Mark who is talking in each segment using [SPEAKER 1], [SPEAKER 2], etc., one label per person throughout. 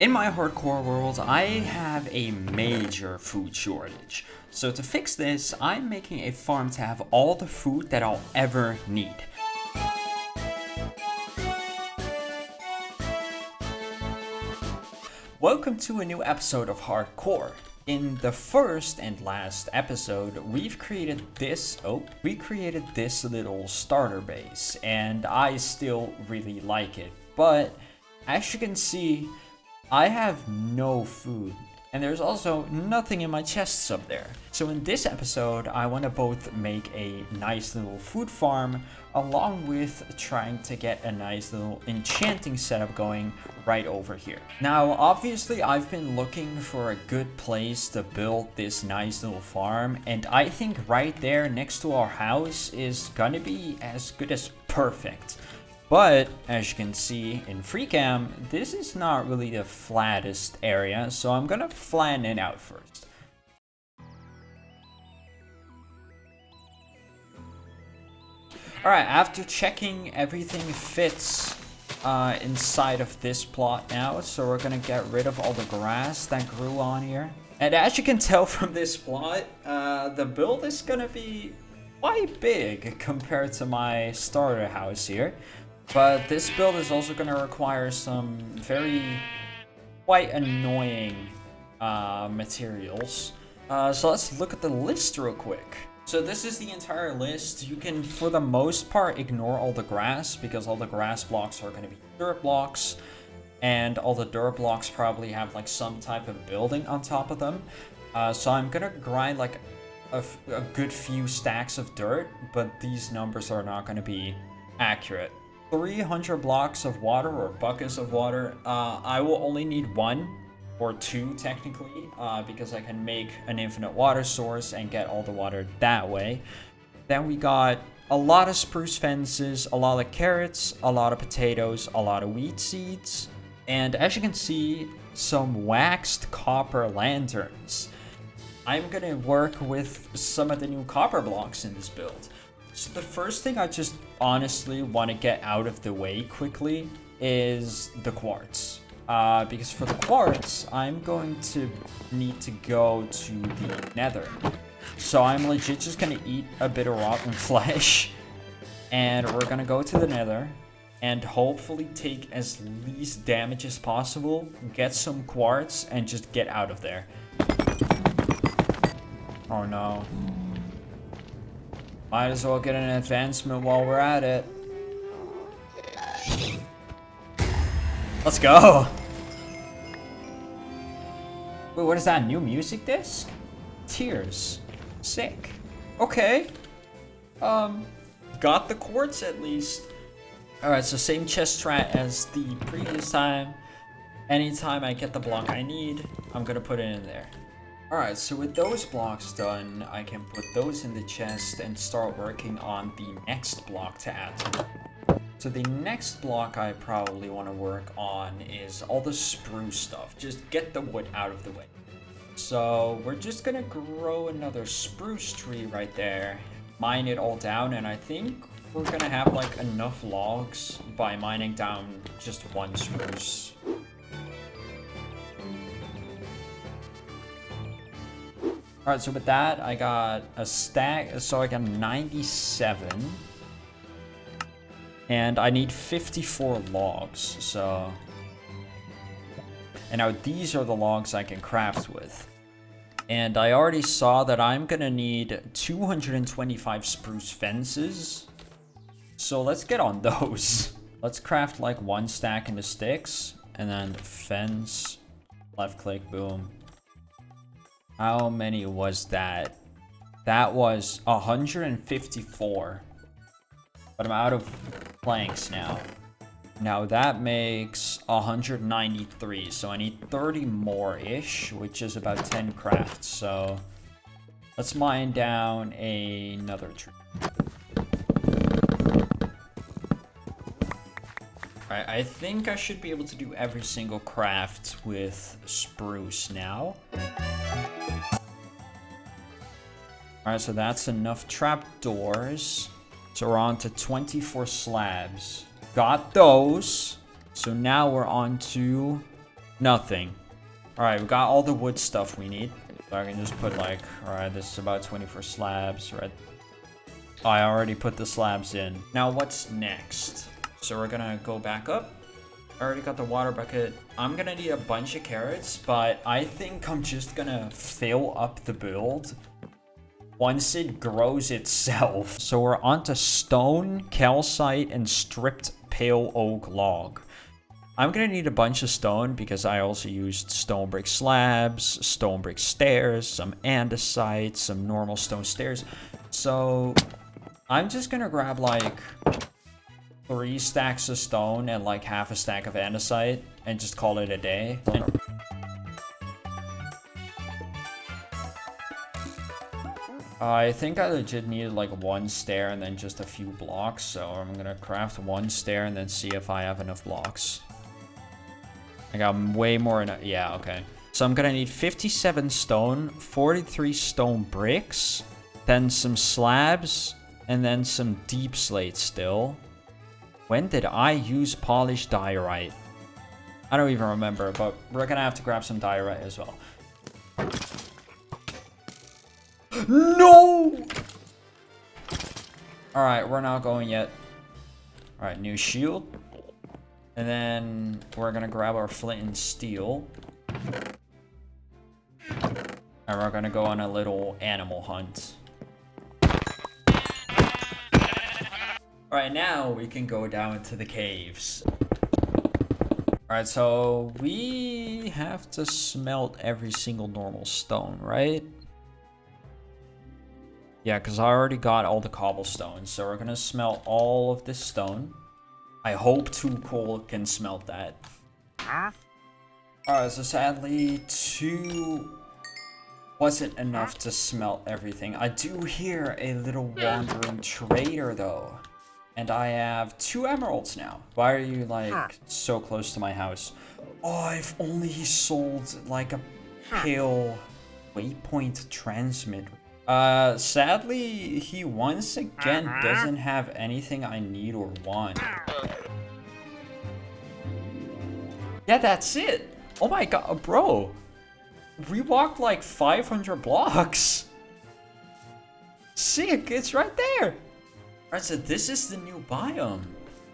[SPEAKER 1] In my hardcore world, I have a major food shortage. So to fix this, I'm making a farm to have all the food that I'll ever need. Welcome to a new episode of Hardcore. In the first and last episode, we created this little starter base, and I still really like it. But as you can see, I have no food, and there's also nothing in my chests up there. So in this episode, I want to both make a nice little food farm, along with trying to get a nice little enchanting setup going right over here. Now, obviously, I've been looking for a good place to build this nice little farm, and I think right there next to our house is gonna be as good as perfect. But, as you can see in FreeCam, this is not really the flattest area, so I'm gonna flatten it out first. Alright, after checking, everything fits inside of this plot now, so we're gonna get rid of all the grass that grew on here. And as you can tell from this plot, the build is gonna be quite big compared to my starter house here. But this build is also going to require some quite annoying materials. So let's look at the list real quick. So this is the entire list. You can, for the most part, ignore all the grass, because all the grass blocks are going to be dirt blocks. And all the dirt blocks probably have like some type of building on top of them. So I'm going to grind like a good few stacks of dirt, but these numbers are not going to be accurate. 300 blocks of water, or buckets of water. I will only need 1 or 2 technically, because I can make an infinite water source and get all the water that way. Then we got a lot of spruce fences, a lot of carrots, a lot of potatoes, a lot of wheat seeds, and as you can see, some waxed copper lanterns. I'm gonna work with some of the new copper blocks in this build. So the first thing I just honestly want to get out of the way quickly is the quartz. Because for the quartz, I'm going to need to go to the Nether. So I'm legit just going to eat a bit of rotten flesh. And we're going to go to the Nether and hopefully take as least damage as possible, get some quartz, and just get out of there. Oh no. Might as well get an advancement while we're at it. Let's go! Wait, what is that? New music disc? Tears. Sick. Okay. Got the quartz at least. Alright, so same chest strat as the previous time. Anytime I get the block I need, I'm gonna put it in there. Alright, so with those blocks done, I can put those in the chest and start working on the next block to add to it. So the next block I probably want to work on is all the spruce stuff. Just get the wood out of the way. So we're just gonna grow another spruce tree right there, mine it all down, and I think we're gonna have like enough logs by mining down just 1 spruce. Alright, so with that, I got a stack, so I got 97. And I need 54 logs, so... And now these are the logs I can craft with. And I already saw that I'm gonna need 225 spruce fences. So let's get on those. Let's craft like 1 stack into sticks, and then fence, left click, boom. How many was that? That was 154. But I'm out of planks now. Now that makes 193. So I need 30 more-ish, which is about 10 crafts. So let's mine down another tree. Alright, I think I should be able to do every single craft with spruce now. Alright, so that's enough trapdoors. So we're on to 24 slabs. Got those. So now we're on to Nothing. Alright, we got all the wood stuff we need. So I can just put like, alright, this is about 24 slabs, right? Oh, I already put the slabs in. Now what's next? So we're gonna go back up. I already got the water bucket. I'm gonna need a bunch of carrots, but I think I'm just gonna fill up the build once it grows itself. So we're onto stone, calcite, and stripped pale oak log. I'm gonna need a bunch of stone because I also used stone brick slabs, stone brick stairs, some andesite, some normal stone stairs. So I'm just gonna grab like 3 stacks of stone and like half a stack of andesite and just call it a day. I think I legit needed like 1 stair and then just a few blocks, so I'm gonna craft 1 stair and then see if I have enough blocks. I got way more enough. Yeah, okay. So I'm gonna need 57 stone, 43 stone bricks, then some slabs, and then some deep slate still. When did I use polished diorite? I don't even remember, but we're gonna have to grab some diorite as well. No! Alright, we're not going yet. Alright, new shield. And then we're gonna grab our flint and steel. And we're gonna go on a little animal hunt. Alright, now we can go down into the caves. Alright, so we have to smelt every single normal stone, right? Yeah, because I already got all the cobblestone, so we're gonna smelt all of this stone. I hope 2 coal can smelt that. Alright, so sadly 2 wasn't enough to smelt everything. I do hear a little wandering trader though. And I have 2 emeralds now. Why are you like so close to my house? Oh, if only he sold like a pale waypoint transmitter. Sadly, he once again doesn't have anything I need or want. Yeah, that's it. Oh my god, bro. We walked like 500 blocks. Sick, it's right there. Alright, so this is the new biome.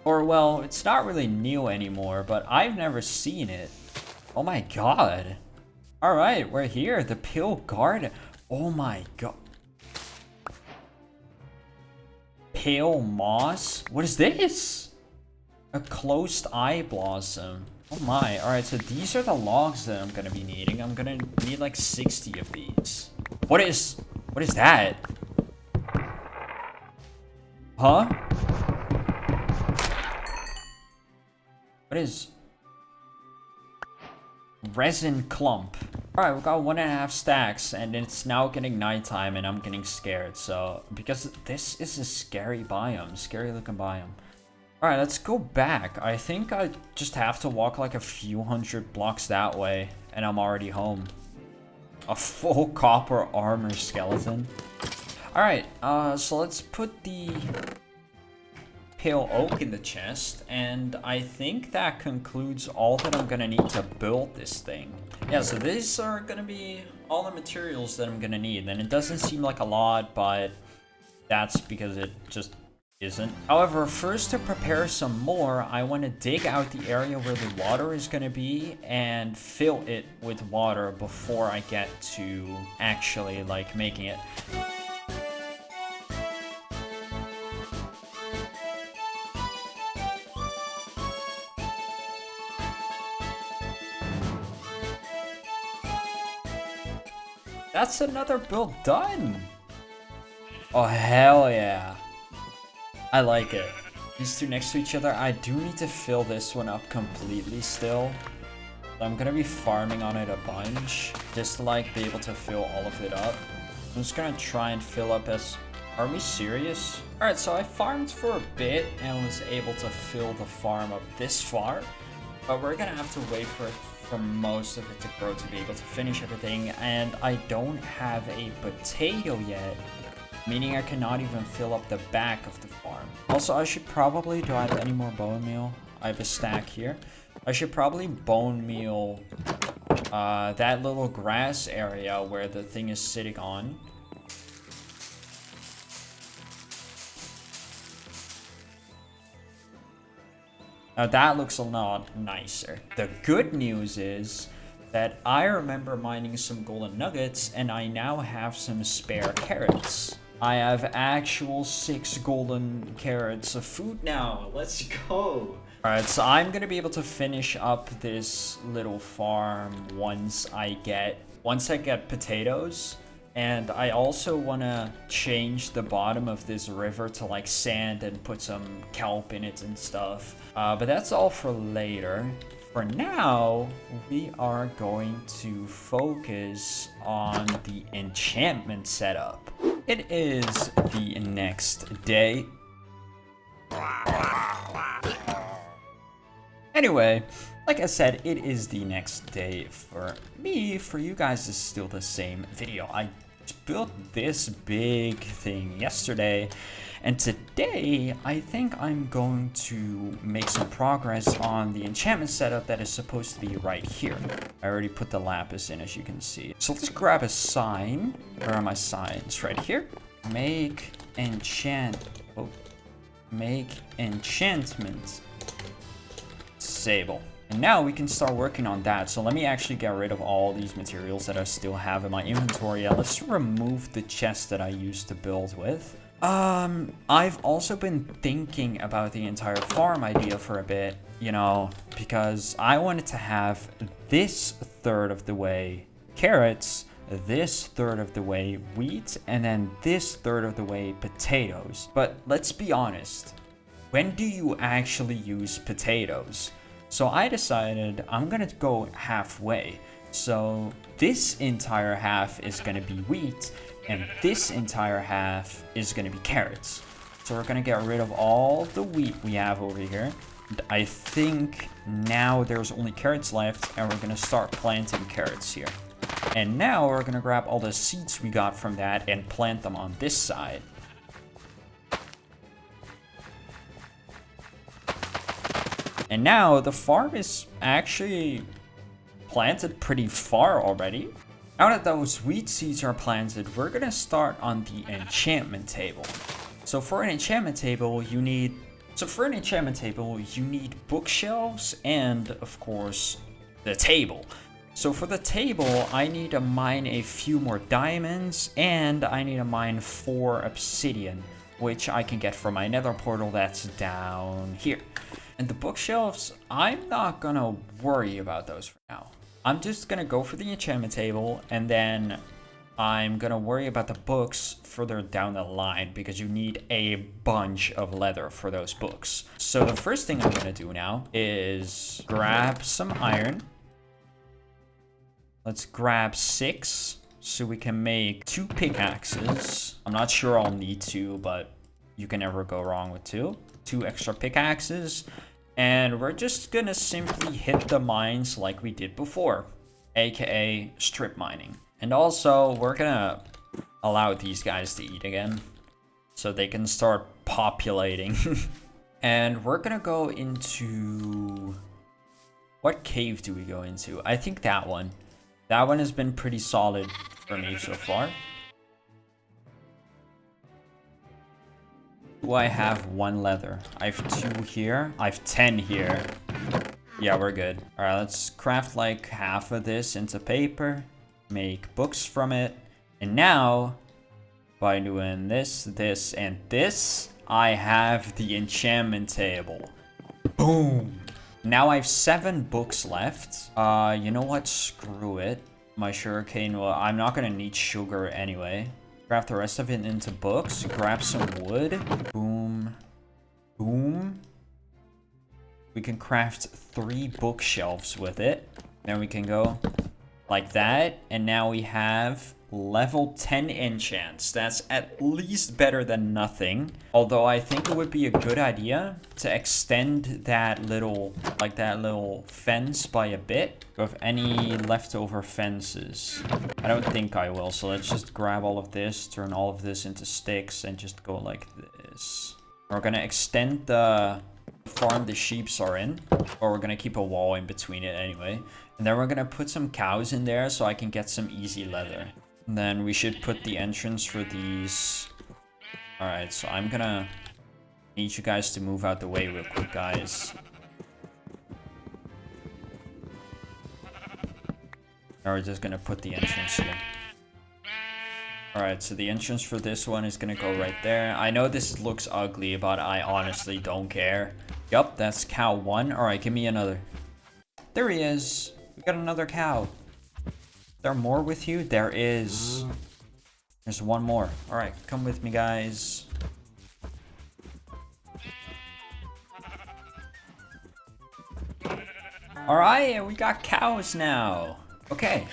[SPEAKER 1] Or, well, it's not really new anymore, but I've never seen it. Oh my god. Alright, we're here. The Pale Garden. Oh my god. Pale moss? What is this? A closed eye blossom. Oh my. Alright, so these are the logs that I'm gonna be needing. I'm gonna need like 60 of these. What is that? Huh? What is... resin clump. Alright, we got 1.5 stacks, and it's now getting nighttime, and I'm getting scared, so... because this is a scary biome, scary looking biome. Alright, let's go back. I think I just have to walk like a few hundred blocks that way, and I'm already home. A full copper armor skeleton. Alright, so let's put the pale oak in the chest, and I think that concludes all that I'm gonna need to build this thing. Yeah, so these are gonna be all the materials that I'm gonna need, and it doesn't seem like a lot, but that's because it just isn't. However, first to prepare some more, I want to dig out the area where the water is gonna be and fill it with water before I get to actually like making it. That's another build done! Oh, hell yeah. I like it. These two next to each other. I do need to fill this one up completely still. So I'm gonna be farming on it a bunch, just to like be able to fill all of it up. I'm just gonna try and fill up as... Are we serious? Alright, so I farmed for a bit and was able to fill the farm up this far. But we're gonna have to wait for most of it to grow to be able to finish everything. And I don't have a potato yet, meaning I cannot even fill up the back of the farm. Also, I should probably... Do I have any more bone meal? I have a stack here. I should probably bone meal that little grass area where the thing is sitting on. Now that looks a lot nicer. The good news is that I remember mining some golden nuggets and I now have some spare carrots. I have actual 6 golden carrots of food now. Let's go. Alright, so I'm gonna be able to finish up this little farm once I get potatoes. And I also want to change the bottom of this river to like sand and put some kelp in it and stuff. But that's all for later. For now, we are going to focus on the enchantment setup. It is the next day. Anyway, like I said, it is the next day for me. For you guys, it's still the same video. I built this big thing yesterday, and today I think I'm going to make some progress on the enchantment setup that is supposed to be right here. I already put the lapis in, as you can see. So let's grab a sign. Where are my signs? Right here. Make enchantment disable. And now we can start working on that. So let me actually get rid of all these materials that I still have in my inventory. Let's remove the chest that I used to build with. I've also been thinking about the entire farm idea for a bit, you know, because I wanted to have this third of the way carrots, this third of the way wheat, and then this third of the way potatoes. But let's be honest, when do you actually use potatoes? So I decided I'm gonna go halfway. So this entire half is gonna be wheat, and this entire half is gonna be carrots. So we're gonna get rid of all the wheat we have over here. And I think now there's only carrots left, and we're gonna start planting carrots here. And now we're gonna grab all the seeds we got from that and plant them on this side. And now the farm is actually planted pretty far already. Now that those wheat seeds are planted, we're gonna start on the enchantment table. So for an enchantment table, you need bookshelves and of course the table. So for the table, I need to mine a few more diamonds and I need to mine 4 obsidian, which I can get from my nether portal that's down here. And the bookshelves, I'm not gonna worry about those for now. I'm just gonna go for the enchantment table, and then I'm gonna worry about the books further down the line, because you need a bunch of leather for those books. So the first thing I'm gonna do now is grab some iron. Let's grab 6 so we can make 2 pickaxes. I'm not sure I'll need 2, but you can never go wrong with 2. 2 extra pickaxes, and we're just gonna simply hit the mines like we did before, aka strip mining. And also we're gonna allow these guys to eat again so they can start populating. And we're gonna go into, what cave do we go into? I think that one has been pretty solid for me so far. Do I have 1 leather? I have 2 here. I have 10 here. Yeah, we're good. All right, let's craft like half of this into paper, make books from it. And now, by doing this, this, and this, I have the enchantment table. Boom. Now I have 7 books left. You know what? Screw it. My sugarcane, well, I'm not gonna need sugar anyway. Craft the rest of it into books. Grab some wood. Boom. Boom. We can craft 3 bookshelves with it. Then we can go like that. And now we have level 10 enchants. That's at least better than nothing. Although I think it would be a good idea to extend that little fence by a bit. Of any leftover fences. I don't think I will, so let's just grab all of this, turn all of this into sticks, and just go like this. We're gonna extend the farm the sheeps are in, or we're gonna keep a wall in between it anyway. And then we're gonna put some cows in there so I can get some easy leather. And then we should put the entrance for these. Alright, so I'm gonna need you guys to move out the way real quick, guys. Now we're just gonna put the entrance here. Alright, so the entrance for this one is gonna go right there. I know this looks ugly, but I honestly don't care. Yup, that's cow 1. Alright, give me another. There he is. We got another cow. Is there more with you? There is. There's one more. Alright, come with me, guys. Alright, we got cows now. Okay.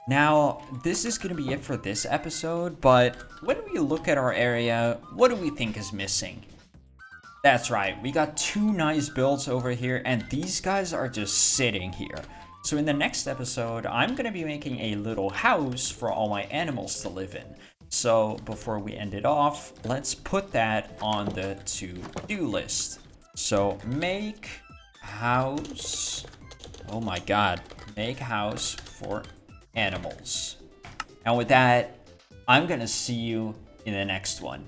[SPEAKER 1] Now, this is going to be it for this episode, but when we look at our area, what do we think is missing? That's right, we got 2 nice builds over here, and these guys are just sitting here. So in the next episode, I'm going to be making a little house for all my animals to live in. So before we end it off, let's put that on the to-do list. So make house, oh my god, make house for animals. And with that, I'm gonna see you in the next one.